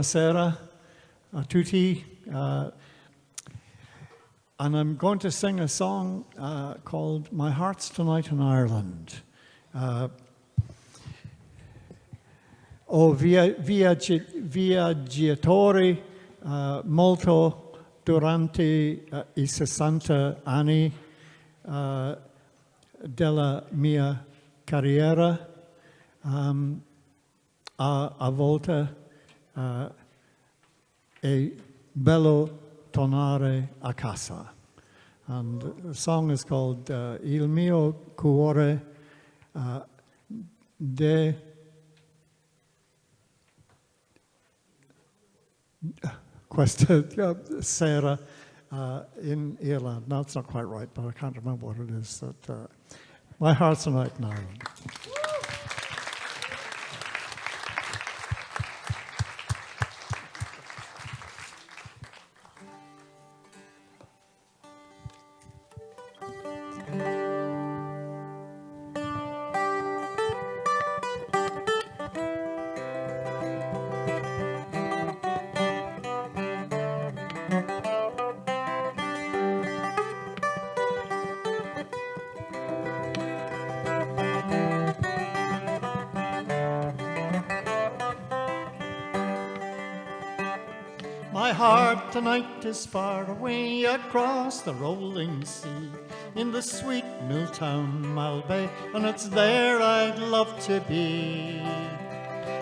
Buonasera a tutti. And I'm going to sing a song called My Heart's Tonight in Ireland. O viaggiatori molto durante I 60 anni della mia carriera, a volte è bello tornare a casa. And the song is called Il mio cuore de questa sera in Ireland. No, it's not quite right, but I can't remember what it is. That, My Heart's Tonight in Ireland. My heart tonight is far away across the rolling sea, in the sweet mill town Malbay, and it's there I'd love to be.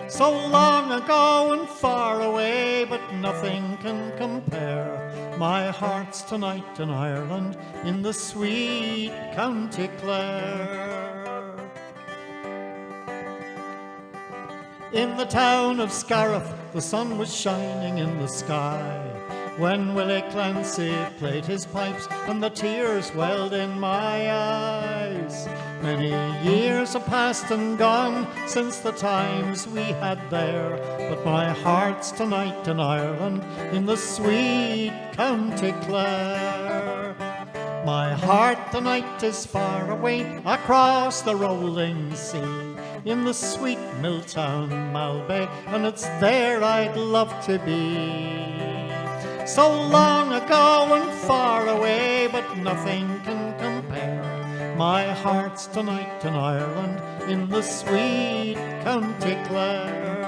So long ago and far away, but nothing can compare. My heart's tonight in Ireland, in the sweet County Clare. In the town of Scariff, the sun was shining in the sky when Willie Clancy played his pipes and the tears welled in my eyes. Many years have passed and gone since the times we had there, but my heart's tonight in Ireland, in the sweet County Clare. My heart tonight is far away across the rolling sea, in the sweet mill town Malbay, and it's there I'd love to be. So long ago and far away, but nothing can compare. My heart's tonight in Ireland, in the sweet County Clare.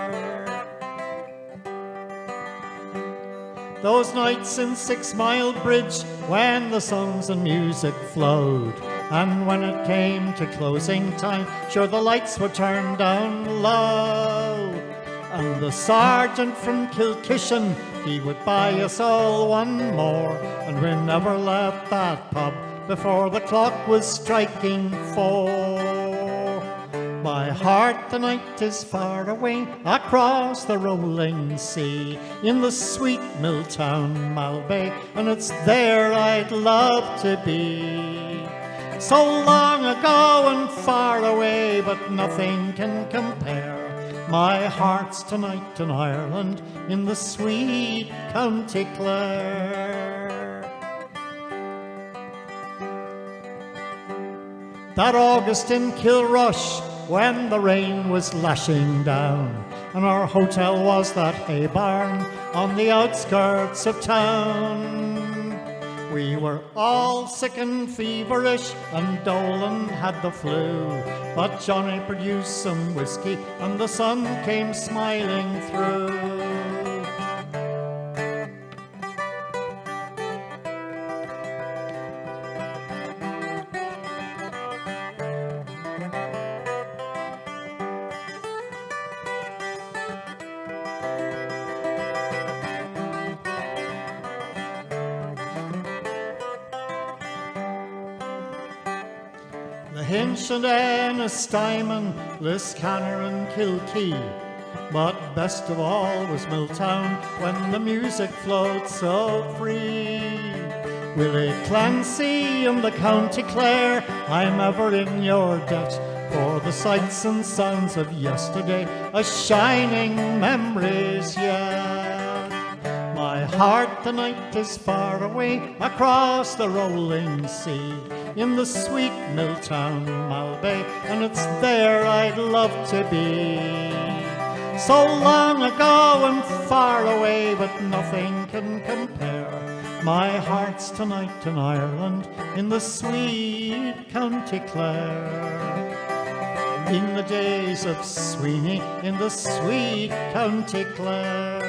Those nights in 6 Mile Bridge, when the songs and music flowed, and when it came to closing time, sure the lights were turned down low. And the sergeant from Kilkishen, he would buy us all one more, and we never left that pub before the clock was striking 4. My heart tonight is far away across the rolling sea, in the sweet mill town Malbay, and it's there I'd love to be. So long ago and far away, but nothing can compare. My heart's tonight in Ireland, in the sweet County Clare. That August in Kilrush, when the rain was lashing down, and our hotel was that hay barn on the outskirts of town. We were all sick and feverish, and Dolan had the flu, but Johnny produced some whiskey, and the sun came smiling through. The Hinch and Ennistimon, Liscannor and Kilkee, but best of all was Milltown when the music flowed so free. Willie Clancy and the County Clare, I'm ever in your debt for the sights and sounds of yesterday, a shining memories yet. My heart tonight is far away across the rolling sea, in the sweet mill town Malbay, and it's there I'd love to be. So long ago and far away, but nothing can compare. My heart's tonight in Ireland, in the sweet County Clare. In the days of Sweeney, in the sweet County Clare.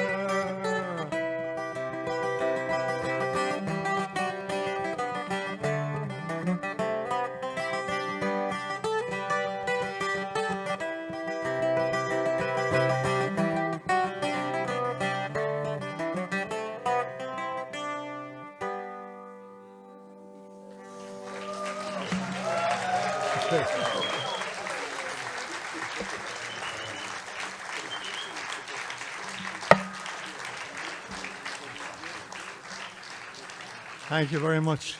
Thank you very much.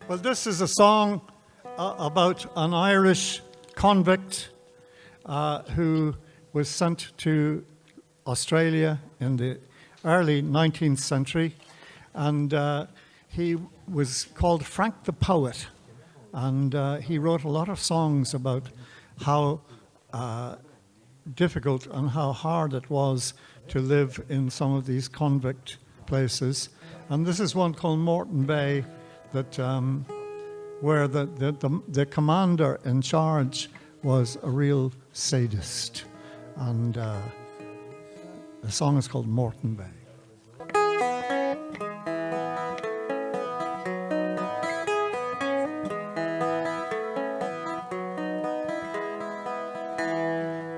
Well, this is a song about an Irish convict who was sent to Australia in the early 19th century, and he was called Frank the Poet, and he wrote a lot of songs about how difficult and how hard it was to live in some of these convict places. And this is one called Moreton Bay, that where the commander in charge was a real sadist. And the song is called Moreton Bay.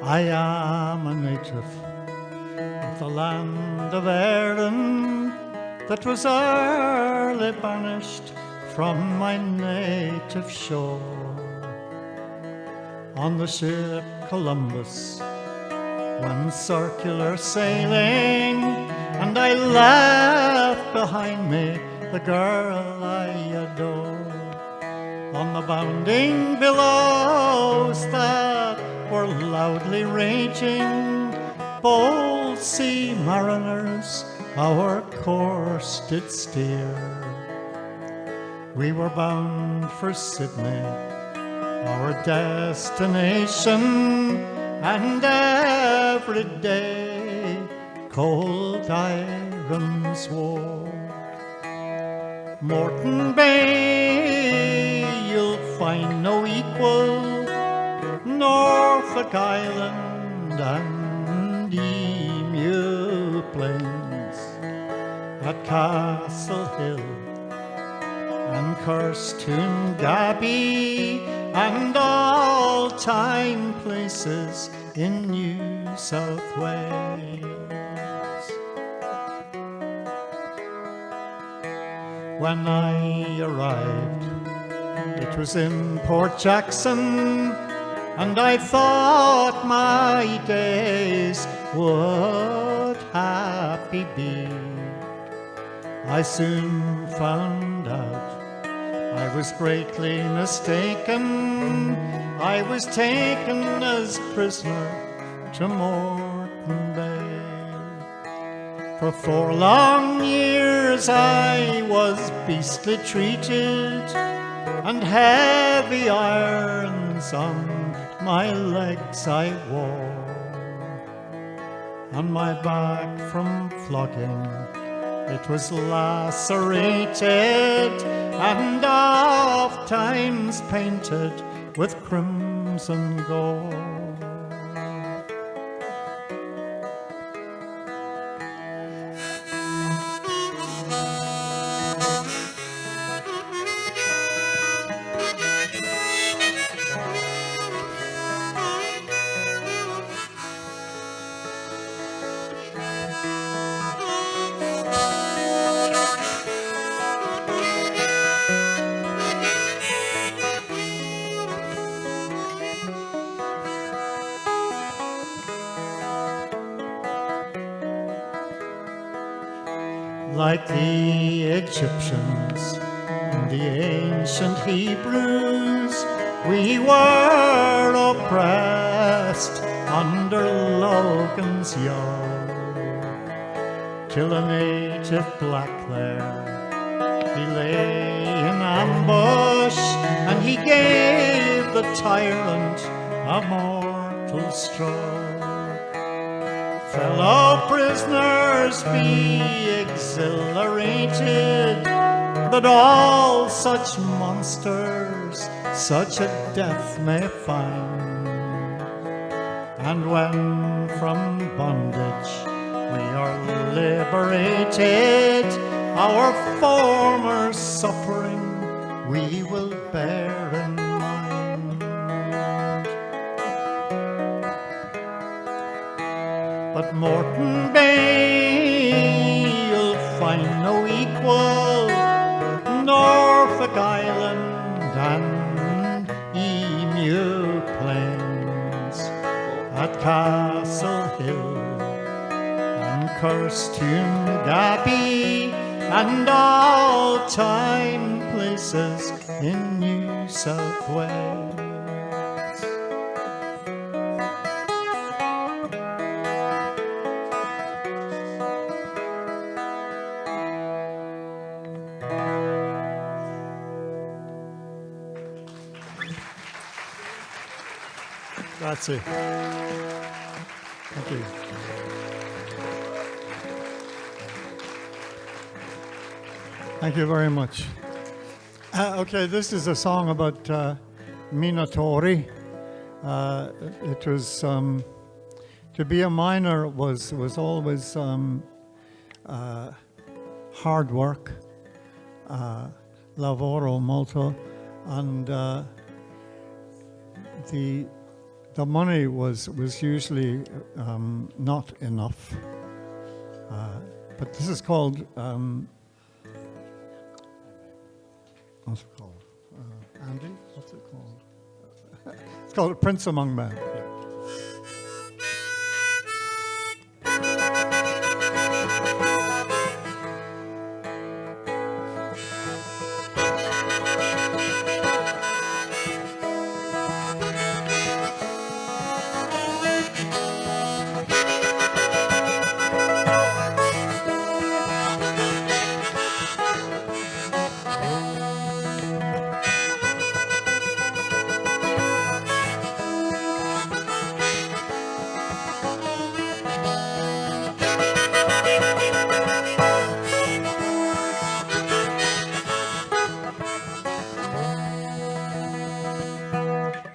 I am a native of the land of Erin, that was early banished from my native shore. On the ship Columbus went circular sailing, and I left behind me the girl I adore. On the bounding billows that were loudly raging, bold sea mariners our course did steer. We were bound for Sydney, our destination, and every day cold irons wore. Moreton Bay, you'll find no equal, Norfolk Island and Emu Plains, at Castle Hill and Kirstoon-Gabby, and all-time places in New South Wales. When I arrived, it was in Port Jackson, and I thought my days would happy be. I soon found out I was greatly mistaken. I was taken as prisoner to Moreton Bay. For 4 long years I was beastly treated, and heavy irons on my legs I wore, on my back from flogging it was lacerated, and oft times painted with crimson gold. Like the Egyptians and the ancient Hebrews, we were oppressed under Logan's yoke, till a native black there, he lay in ambush, and he gave the tyrant a mortal stroke. Fellow prisoners, be exhilarated that all such monsters such a death may find. And when from bondage we are liberated, our former suffering we will bear in mind. But Moreton Bay, you'll find no equal, Norfolk Island and Emu Plains, at Castle Hill and Kirstoon-Gabby, and all time places in New South Wales. Grazie. Thank you. Thank you very much. Okay, this is a song about Minatori. It was to be a miner was always hard work, lavoro molto, and the money was usually not enough. But this is called. What's it called? Andy? What's it called? It's called Prince Among Men. Yeah.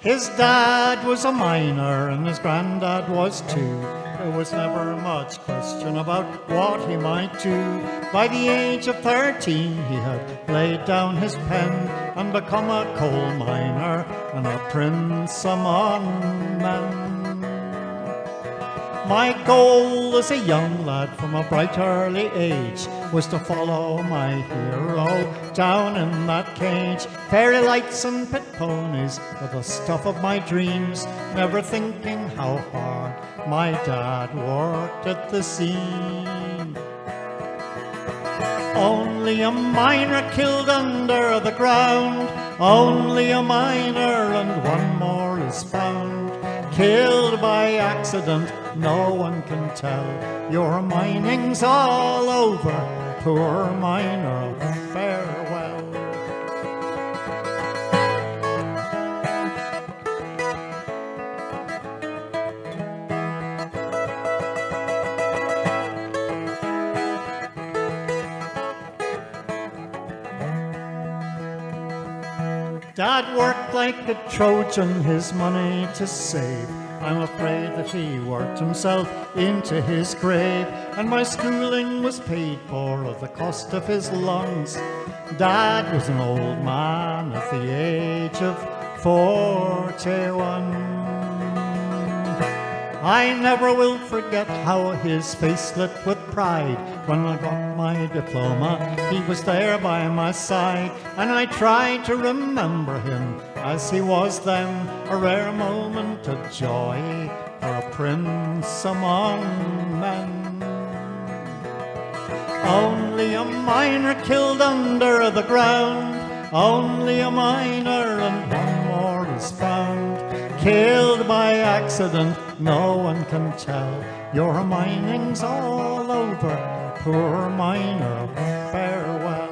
His dad was a miner and his granddad was too. There was never much question about what he might do. By the age of 13 he had laid down his pen and become a coal miner and a prince among men. My goal as a young lad from a bright early age was to follow my hero down in that cage. Fairy lights and pit ponies were the stuff of my dreams, never thinking how hard my dad worked at the scene. Only a miner killed under the ground, only a miner and one more is found. Killed by accident, no one can tell. Your mining's all over, poor miner, farewell. Dad worked like a Trojan, his money to save. I'm afraid that he worked himself into his grave, and my schooling was paid for at the cost of his lungs. Dad was an old man at the age of 41. I never will forget how his face lit with pride. When I got my diploma, he was there by my side, and I tried to remember him as he was then, a rare moment of joy for a prince among men. Only a miner killed under the ground, only a miner and one more is found. Killed by accident, no one can tell. Your mining's all over, poor miner, farewell.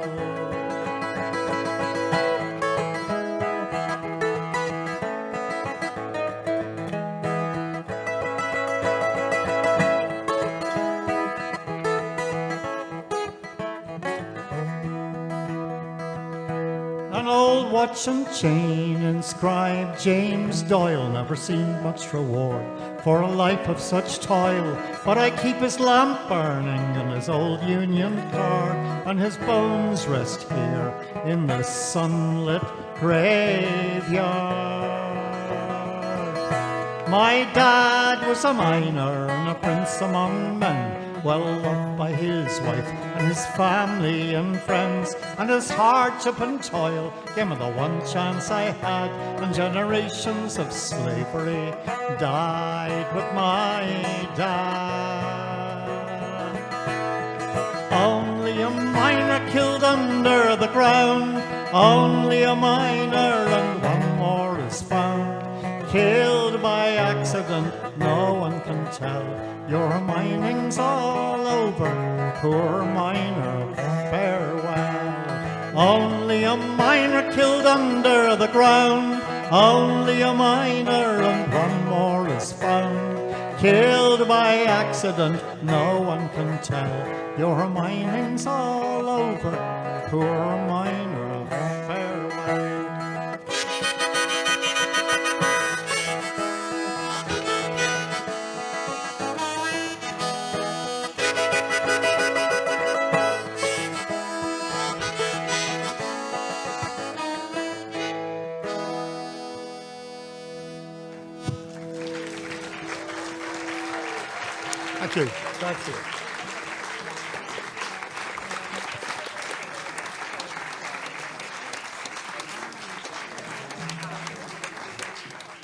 An old watch and chain inscribed James Doyle never seen much reward for a life of such toil, but I keep his lamp burning in his old Union car, and his bones rest here in the sunlit graveyard. My dad was a miner and a prince among men, well loved by his wife and his family and friends, and his hardship and toil gave me the one chance I had, and generations of slavery died with my dad. Only a miner killed under the ground, only a miner, and one more is found. Killed by accident, no one can tell. Your mining's all over, poor miner, farewell. Only a miner killed under the ground, only a miner, and one more is found. Killed by accident, no one can tell. Your mining's all over, poor miner, farewell. Thank you. Thank you.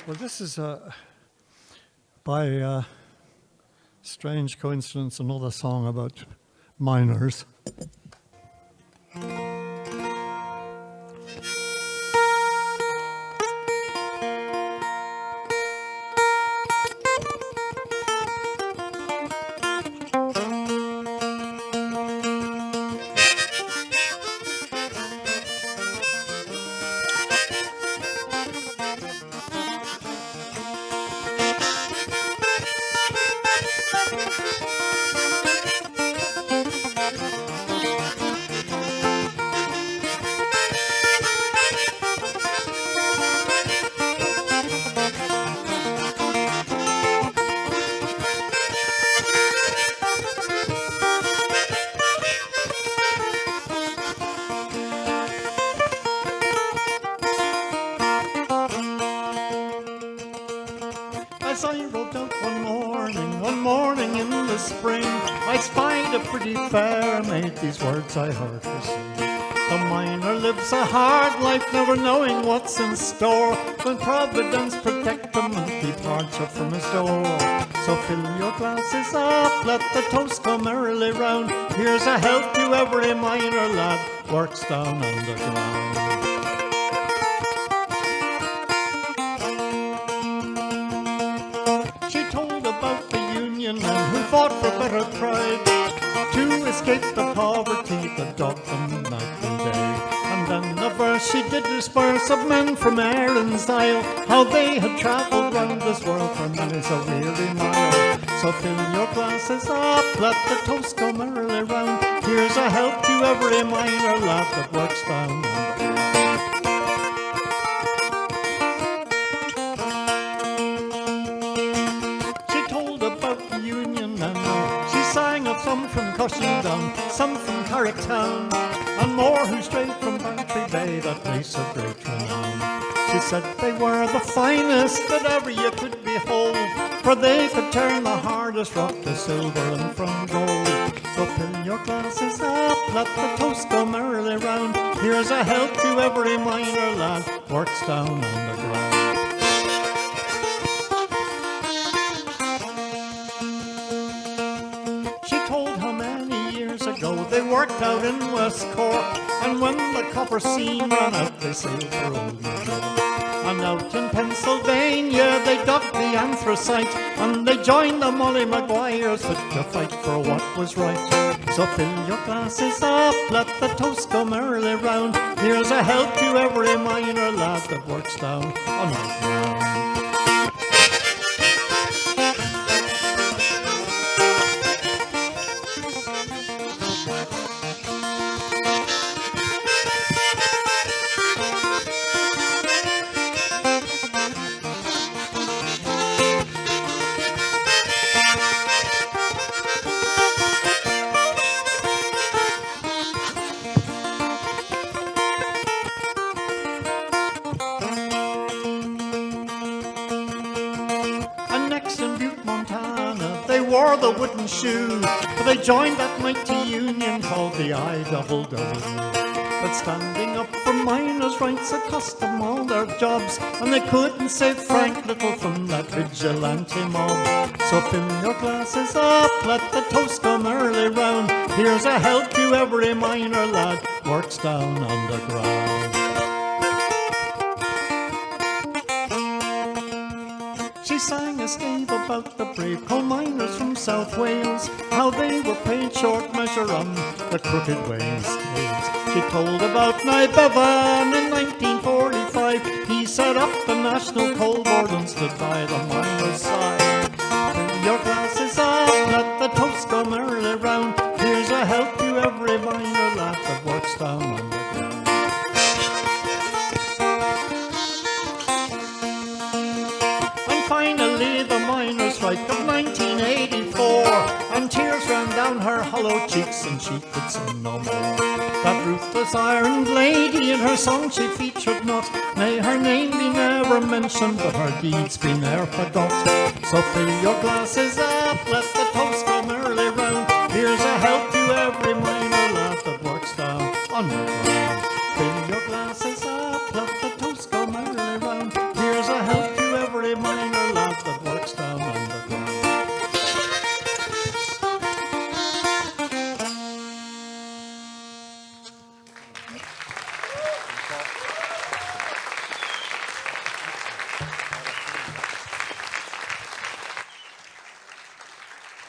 Well, this is by strange coincidence another song about miners. As I rode out one morning in the spring, I spied a pretty fair maid, these words I heard her sing. The miner lives a hard life, never knowing what's in store, when Providence protect him and keep hardship from his door. So fill your glasses up, let the toast go merrily round. Here's a health to every miner lad works down underground. Who fought for better pride, to escape the poverty that dogged them night and day. And then a verse she did disperse of men from Erin's Isle, how they had travelled round this world for many's a weary mile. So fill your glasses up, let the toast go merrily round. Here's a health to every miner lad that works down underground. Some from Cushendun, some from Carricktown, and more who strayed from Bantry Bay, that place of great renown. She said they were the finest that ever you could behold, for they could turn the hardest rock to silver and from gold. So fill your glasses up, let the toast go merrily round. Here's a health to every miner lad works down underground. They worked out in West Cork, and when the copper seam ran out, they sailed for Old New York. And out in Pennsylvania, they dug the anthracite, and they joined the Molly Maguires fit to fight for what was right. So fill your glasses up, let the toast go merrily round. Here's a health to every miner lad that works down underground. wore the wooden shoe, but they joined that mighty union called the IWW. But standing up for miners' rights, it cost them all their jobs, and they couldn't save Frank Little from that vigilante mob. So fill your glasses up, let the toast come early round. Here's a health to every miner lad works down underground. She sang a stave about the brave coal miners from South Wales, how they were paid short measure on the crooked ways. She told about Nye Bevan in 1945. He set up the National Coal Board and stood by the miners' side. Fill your glasses up, let the toast come early round. Here's a health to every miner lad that works down underground. Finally the miners' strike of 1984, and tears ran down her hollow cheeks and she could sing no more. That ruthless ironed lady in her song she featured not, nay her name be never mentioned, but her deeds be ne'er forgot. So fill your glasses up, let the toast come early round. Here's a health to every miner lad that works down underground. Fill your glasses up, let the toast come early round. Here's a health to every miner lad that works down underground.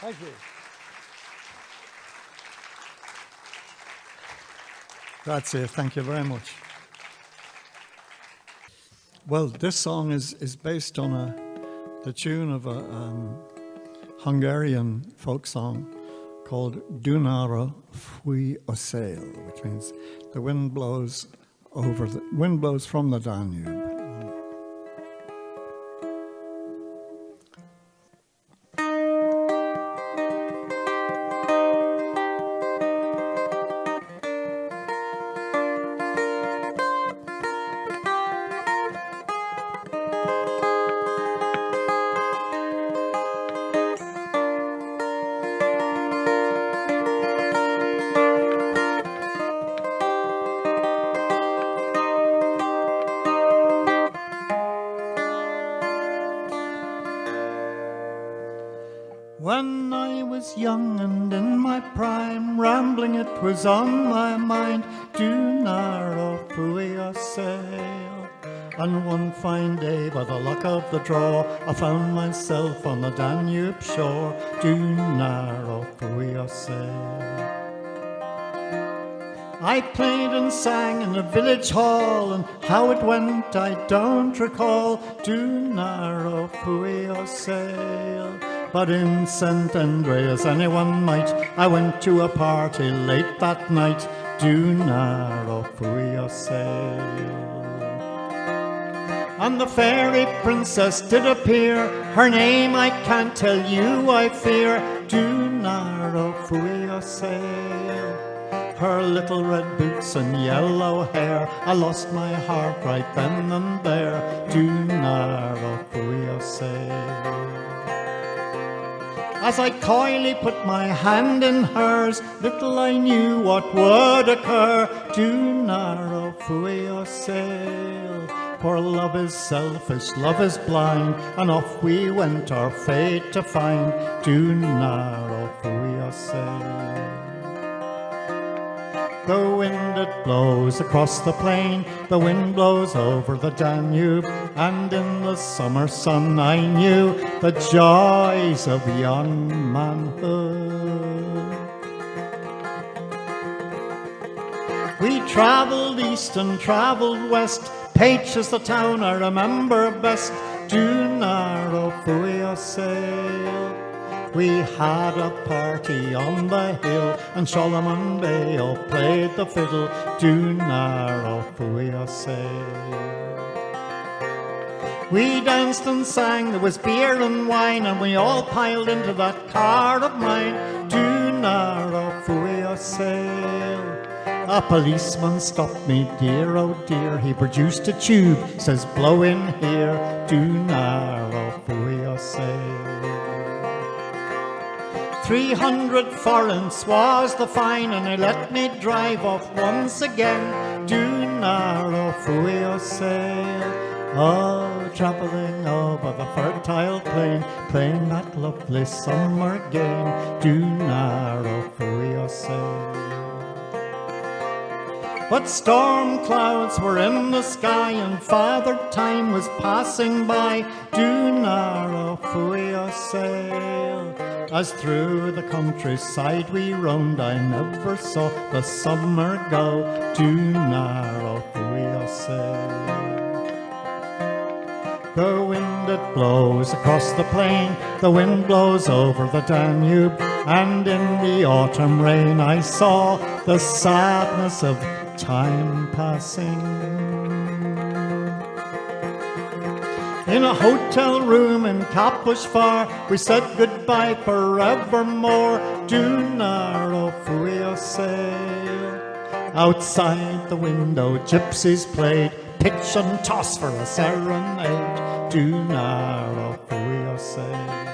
Thank you. Grazie, thank you very much. Well, this song is based on the tune of a Hungarian folk song called Dunara Fui Osail, which means the wind blows from the Danube. When I was young and in my prime, rambling it was on my mind, Dunara Fui Osail. And one fine day, by the luck of the draw, I found myself on the Danube shore, Dunara Fui Osail. I played and sang in a village hall, and how it went I don't recall, Dunara Fui Osail. But in St. Andreas, anyone might, I went to a party late that night, Dunara Fui Osail. And the fairy princess did appear, her name I can't tell you, I fear, Dunara Fui Osail. Her little red boots and yellow hair, I lost my heart right then and there, Dunara Fui Osail. As I coyly put my hand in hers, little I knew what would occur, Dunara Fui Osail. For love is selfish, love is blind, and off we went our fate to find, Dunara Fui Osail. The wind it blows across the plain, the wind blows over the Danube, and in the summer sun I knew the joys of young manhood. We travelled east and travelled west, Paich is the town I remember best, Dunara Fui Osail. We had a party on the hill, and Solomon Bayo played the fiddle, Dunara Fui Osail. We danced and sang, there was beer and wine, and we all piled into that car of mine, Dunara Fui Osail. A policeman stopped me, dear, oh dear, he produced a tube, says blow in here, Dunara Fui Osail. 300 forints was the fine, and they let me drive off once again. Dunaro fui sail, oh, travelling over the fertile plain, playing that lovely summer game. Dunaro fui sail. But storm clouds were in the sky, and Father Time was passing by. Dunaro fui sail. As through the countryside we roamed, I never saw the summer go. Dunaro fui sail. The wind it blows across the plain, the wind blows over the Danube, and in the autumn rain I saw the sadness of time passing. In a hotel room in Capush Far, we said goodbye forevermore. Dunaro fui sail. Outside the window gypsies played pitch and toss for a serenade. Dunaro fui sail.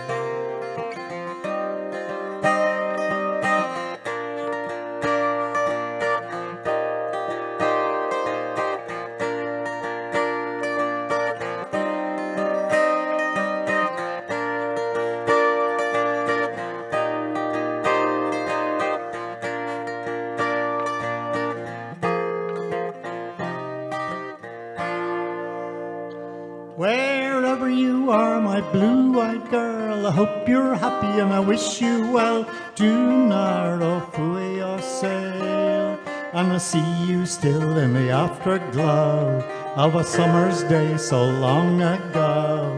Wherever you are, my blue-eyed girl, I hope you're happy and I wish you well. Dunaro fui sail, and I see you still in the afterglow of a summer's day so long ago.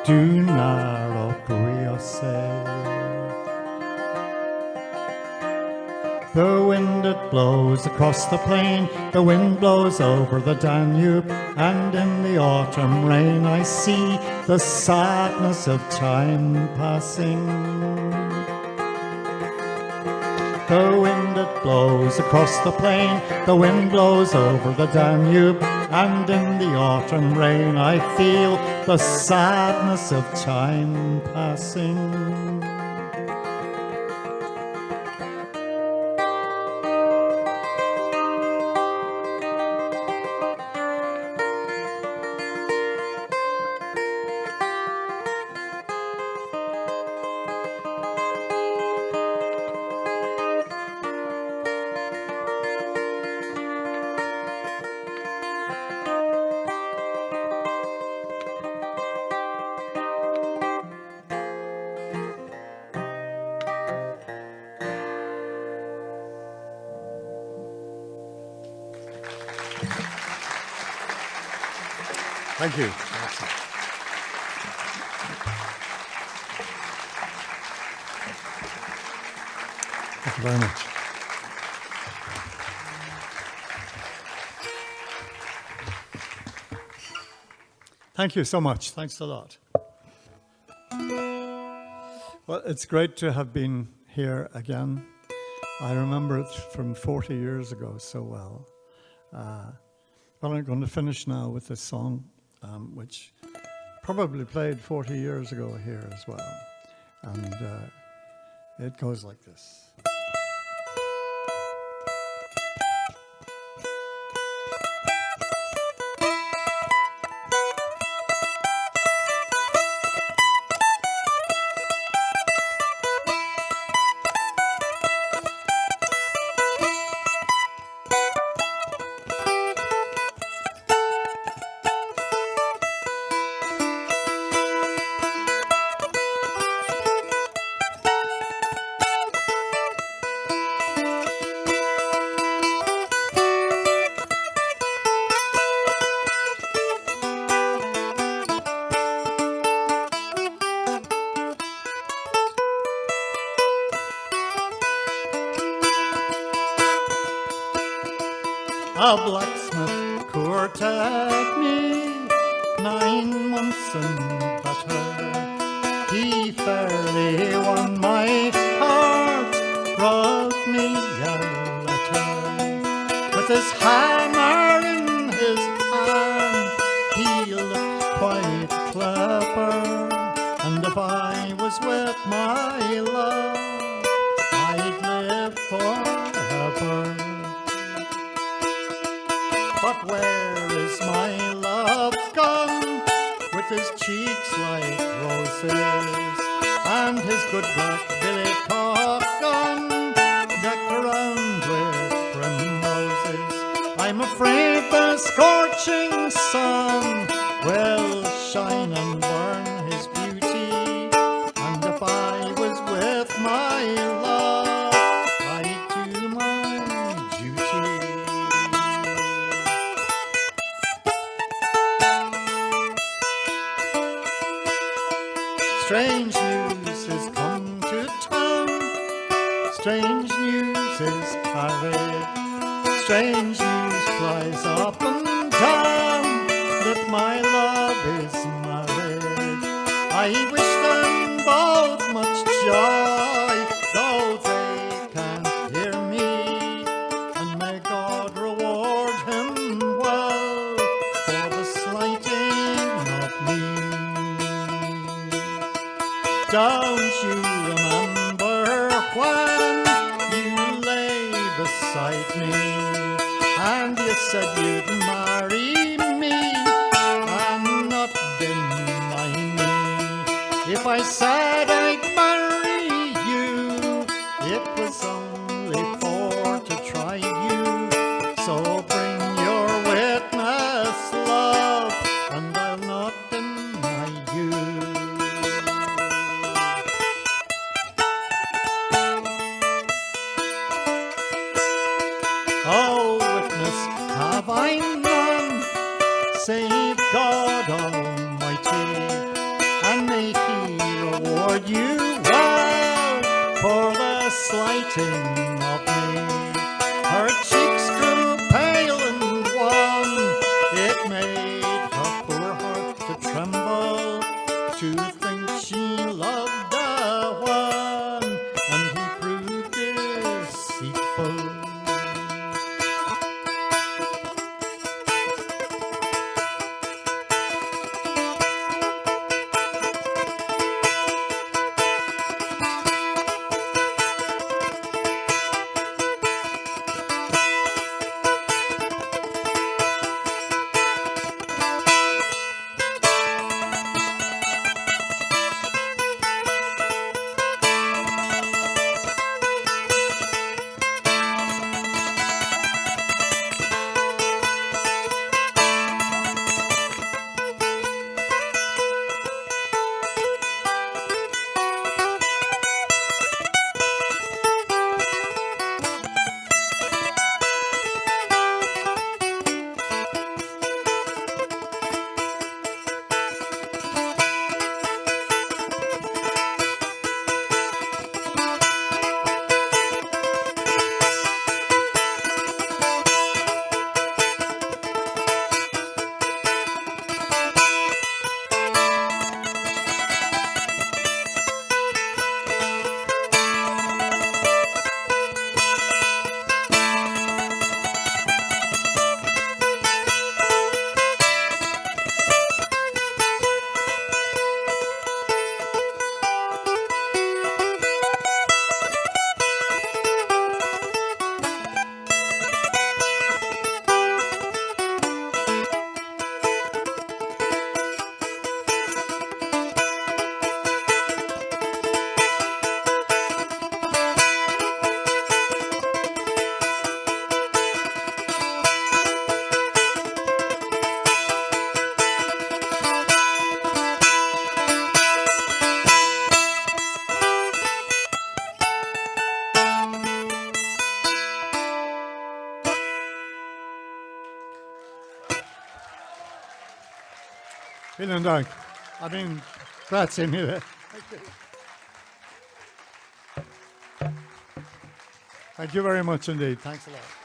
Dunaro fui sail. The wind it blows across the plain, the wind blows over the Danube, and in the autumn rain I see the sadness of time passing. The wind it blows across the plain, the wind blows over the Danube, and in the autumn rain I feel the sadness of time passing. Thank you. Thank you very much. Thank you so much. Thanks a lot. Well, it's great to have been here again. I remember it from 40 years ago so well. Well, I'm going to finish now with this song, which probably played 40 years ago here as well. And it goes like this. A blacksmith courted me 9 months and better. He fairly won my heart, wrote me a letter. With his hammer in his hand, he looked quite clever. And if I was with my love, where is my love gone? With his cheeks like roses and his good black billy cock on, decked around with primroses. I'm afraid the scorching sun will shine and burn his beauty, and if I was with my love, I'd do my duty. Strange news has come to town, strange news is carried, strange news flies up and down, that my love is married. I wish them both much joy, though they can't hear me, and may God reward him well for the slighting of me. Don't you remember when you lay beside me and you said you'd marry me and not deny me? If I said I'd marry you, it was only for to try you. So bring your witness, love, and I'll not deny you. Oh, witness, have I none, save God Almighty, and may He reward you well for the slighting of me. Her cheeks grew pale and wan, it made her poor heart to tremble, to think she loved a one, and he proved deceitful. Vielen Dank. I mean, grazie mille. Thank you very much indeed. Thanks a lot.